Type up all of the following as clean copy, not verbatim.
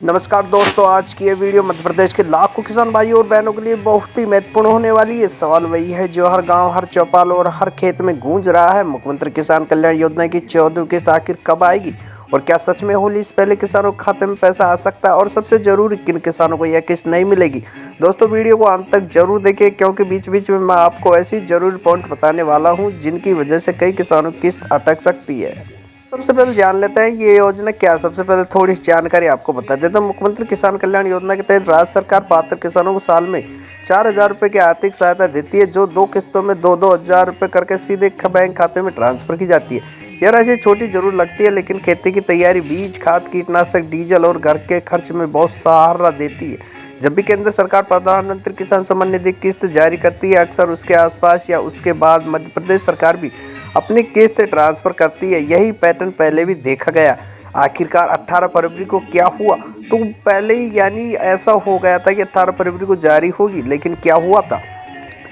नमस्कार दोस्तों, आज की ये वीडियो मध्य प्रदेश के लाखों किसान भाइयों और बहनों के लिए बहुत ही महत्वपूर्ण होने वाली है। सवाल वही है जो हर गांव, हर चौपाल और हर खेत में गूंज रहा है। मुख्यमंत्री किसान कल्याण योजना की 14वीं किस्त आखिर कब आएगी और क्या सच में होली से पहले किसानों के खाते में पैसा आ सकता है? और सबसे जरूरी, किन किसानों को यह किस्त नहीं मिलेगी? दोस्तों, वीडियो को अंत तक जरूर देखें क्योंकि बीच बीच में मैं आपको ऐसी जरूरी पॉइंट बताने वाला हूँ जिनकी वजह से कई किसानों की किस्त अटक सकती है। सबसे पहले जान लेते हैं ये योजना क्या। सबसे पहले थोड़ी सी जानकारी आपको बता देता हूँ। मुख्यमंत्री किसान कल्याण योजना के तहत राज्य सरकार पात्र किसानों को साल में 4,000 रुपये की आर्थिक सहायता देती है, जो 2 किस्तों में 2-2 हज़ार रुपये करके सीधे बैंक खाते में ट्रांसफर की जाती है। यह राशि छोटी जरूर लगती है, लेकिन खेती की तैयारी, बीज, खाद, कीटनाशक, डीजल और घर के खर्च में बहुत सहारा देती है। जब भी केंद्र सरकार प्रधानमंत्री किसान सम्मान निधि किस्त जारी करती है, अक्सर उसके आसपास या उसके बाद मध्य प्रदेश सरकार भी अपनी किस्त ट्रांसफर करती है। यही पैटर्न पहले भी देखा गया। आखिरकार 18 फरवरी को क्या हुआ? तो पहले ही यानी ऐसा हो गया था कि 18 फरवरी को जारी होगी, लेकिन क्या हुआ था?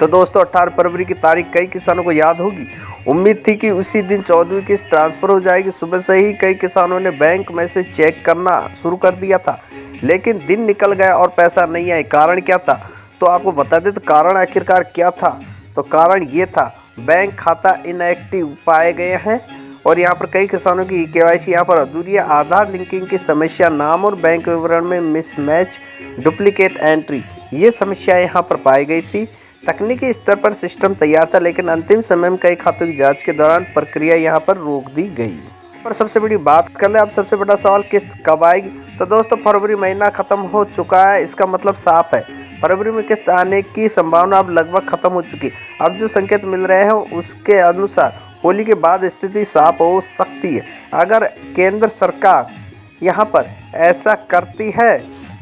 तो दोस्तों, 18 फरवरी की तारीख कई किसानों को याद होगी। उम्मीद थी कि उसी दिन 14वीं किस्त ट्रांसफर हो जाएगी। सुबह से ही कई किसानों ने बैंक में से चेक करना शुरू कर दिया था, लेकिन दिन निकल गया और पैसा नहीं आया। कारण क्या था? तो आपको बता दें, तो कारण आखिरकार क्या था? तो कारण ये था, बैंक खाता इनएक्टिव पाए गए हैं और यहाँ पर कई किसानों की केवाईसी यहाँ पर अधूरी है। आधार लिंकिंग की समस्या, नाम और बैंक विवरण में मिसमैच, डुप्लीकेट एंट्री, ये समस्या यहाँ पर पाई गई थी। तकनीकी स्तर पर सिस्टम तैयार था, लेकिन अंतिम समय में कई खातों की जांच के दौरान प्रक्रिया यहाँ पर रोक दी गई। पर सबसे बड़ी बात कर ले, अब सबसे बड़ा सवाल, किस्त कब आएगी? तो दोस्तों, फरवरी महीना खत्म हो चुका है, इसका मतलब साफ है फरवरी में किस्त आने की संभावना अब लगभग खत्म हो चुकी। अब जो संकेत मिल रहे हैं उसके अनुसार होली के बाद स्थिति साफ हो सकती है। अगर केंद्र सरकार यहाँ पर ऐसा करती है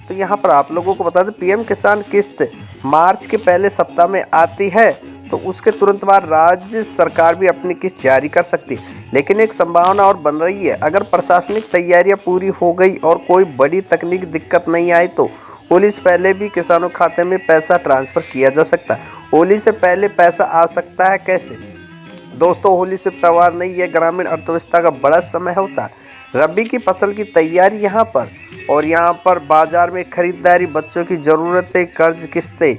तो यहाँ पर आप लोगों को बता दें, पीएम किसान किस्त मार्च के पहले सप्ताह में आती है, तो उसके तुरंत बाद राज्य सरकार भी अपनी किस्त जारी कर सकती है। लेकिन एक संभावना और बन रही है, अगर प्रशासनिक तैयारियां पूरी हो गई और कोई बड़ी तकनीक दिक्कत नहीं आई तो होली से पहले भी किसानों के खाते में पैसा ट्रांसफर किया जा सकता है। होली से पहले पैसा आ सकता है कैसे? दोस्तों, होली सिर्फ त्योहार नहीं, यह ग्रामीण अर्थव्यवस्था का बड़ा समय होता है। रबी की फसल की तैयारी यहाँ पर, और यहाँ पर बाजार में खरीदारी, बच्चों की ज़रूरतें, कर्ज किस्तें,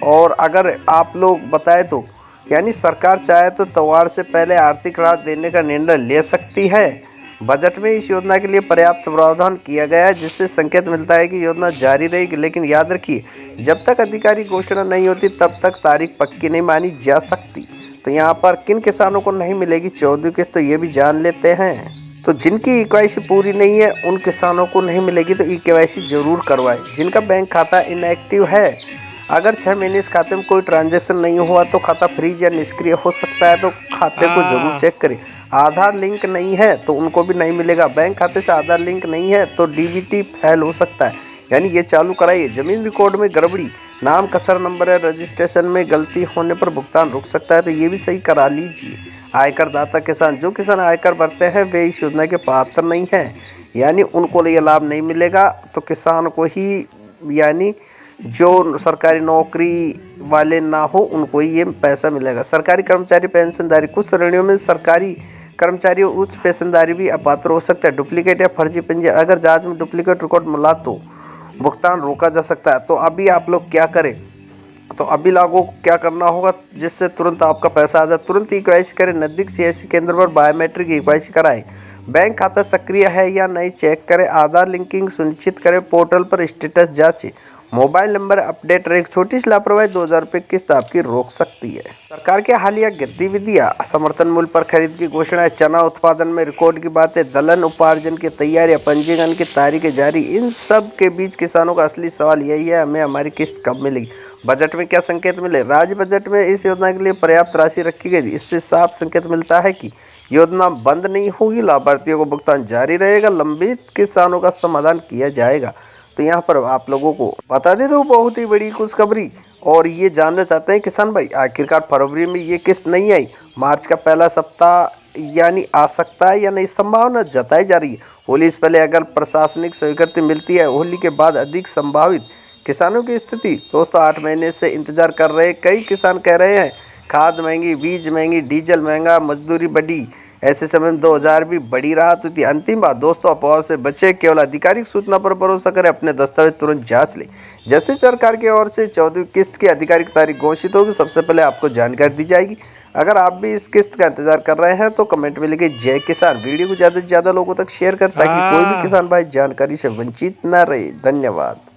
और अगर आप लोग बताएं तो यानी सरकार चाहे तो त्योहार से पहले आर्थिक राहत देने का निर्णय ले सकती है। बजट में इस योजना के लिए पर्याप्त प्रावधान किया गया है, जिससे संकेत मिलता है कि योजना जारी रहेगी। लेकिन याद रखिए, जब तक अधिकारी घोषणा नहीं होती तब तक तारीख पक्की नहीं मानी जा सकती। तो यहाँ पर किन किसानों को नहीं मिलेगी 14वीं किस्त, तो ये भी जान लेते हैं। तो जिनकी ईकेवाईसी पूरी नहीं है उन किसानों को नहीं मिलेगी, तो ईकेवाईसी जरूर करवाएं। जिनका बैंक खाता इनएक्टिव है, अगर 6 महीने इस खाते में कोई ट्रांजैक्शन नहीं हुआ तो खाता फ्रीज या निष्क्रिय हो सकता है, तो खाते को जरूर चेक करें। आधार लिंक नहीं है तो उनको भी नहीं मिलेगा। बैंक खाते से आधार लिंक नहीं है तो डीबीटी फेल हो सकता है, यानी ये चालू कराइए। जमीन रिकॉर्ड में गड़बड़ी, नाम कसर, नंबर या रजिस्ट्रेशन में गलती होने पर भुगतान रुक सकता है, तो ये भी सही करा लीजिए। आयकर दाता किसान, जो किसान आयकर भरते हैं वे इस योजना के पात्र नहीं हैं, यानी उनको ये लाभ नहीं मिलेगा। तो किसान को ही, यानी जो सरकारी नौकरी वाले ना हो उनको ही ये पैसा मिलेगा। सरकारी कर्मचारी, पेंशनधारी, कुछ श्रेणियों में सरकारी कर्मचारी उच्च पेंशनधारी भी अपात्र हो सकता है। डुप्लीकेट या फर्जी पंजीयन, अगर जांच में डुप्लीकेट रिकॉर्ड मिला तो भुगतान रोका जा सकता है। तो अभी आप लोग क्या करें? तो अभी लोगों को क्या करना होगा जिससे तुरंत आपका पैसा आ जाए? तुरंत ईकेवाईसी करें, नज़दीक सीएससी केंद्र पर बायोमेट्रिक ईकेवाईसी कराएं, बैंक खाता सक्रिय है या नहीं चेक करें, आधार लिंकिंग सुनिश्चित करें, पोर्टल पर स्टेटस जांचें, मोबाइल नंबर अपडेट रहे। छोटी सी लापरवाही 2,000 रुपये किस्त आपकी रोक सकती है। सरकार की हालिया गतिविधियां, समर्थन मूल्य पर खरीद की घोषणा, चना उत्पादन में रिकॉर्ड की बातें, दलहन उपार्जन की तैयारियां, पंजीकरण की तारीखें जारी, इन सब के बीच किसानों का असली सवाल यही है, हमें हमारी किस्त कब मिलेगी? बजट में क्या संकेत मिले? राज्य बजट में इस योजना के लिए पर्याप्त राशि रखी गई। इससे साफ संकेत मिलता है कि योजना बंद नहीं होगी, लाभार्थियों को भुगतान जारी रहेगा, लंबित किसानों का समाधान किया जाएगा। तो यहाँ पर आप लोगों को बता दे दो बहुत ही बड़ी खुशखबरी, और ये जानना चाहते हैं किसान भाई, आखिरकार फरवरी में ये किस्त नहीं आई, मार्च का पहला सप्ताह यानी आ सकता है या नहीं? संभावना जताई जा रही है। होली से पहले अगर प्रशासनिक स्वीकृति मिलती है, होली के बाद अधिक संभावित। किसानों की स्थिति दोस्तों, 8 महीने से इंतजार कर रहे कई किसान कह रहे हैं खाद महंगी, बीज महंगी, डीजल महंगा, मजदूरी बढ़ी, ऐसे समय में 2000 भी बड़ी राहत हुई थी। अंतिम बात दोस्तों, अफवाह से बचे, केवल आधिकारिक सूचना पर भरोसा करें, अपने दस्तावेज तुरंत जांच लें। जैसे सरकार की ओर से 14वीं किस्त की आधिकारिक तारीख घोषित होगी, सबसे पहले आपको जानकारी दी जाएगी। अगर आप भी इस किस्त का इंतजार कर रहे हैं तो कमेंट में लिखिए जय किसान। वीडियो को ज़्यादा से ज़्यादा लोगों तक शेयर करें ताकि कोई भी किसान भाई जानकारी से वंचित न रहे। धन्यवाद।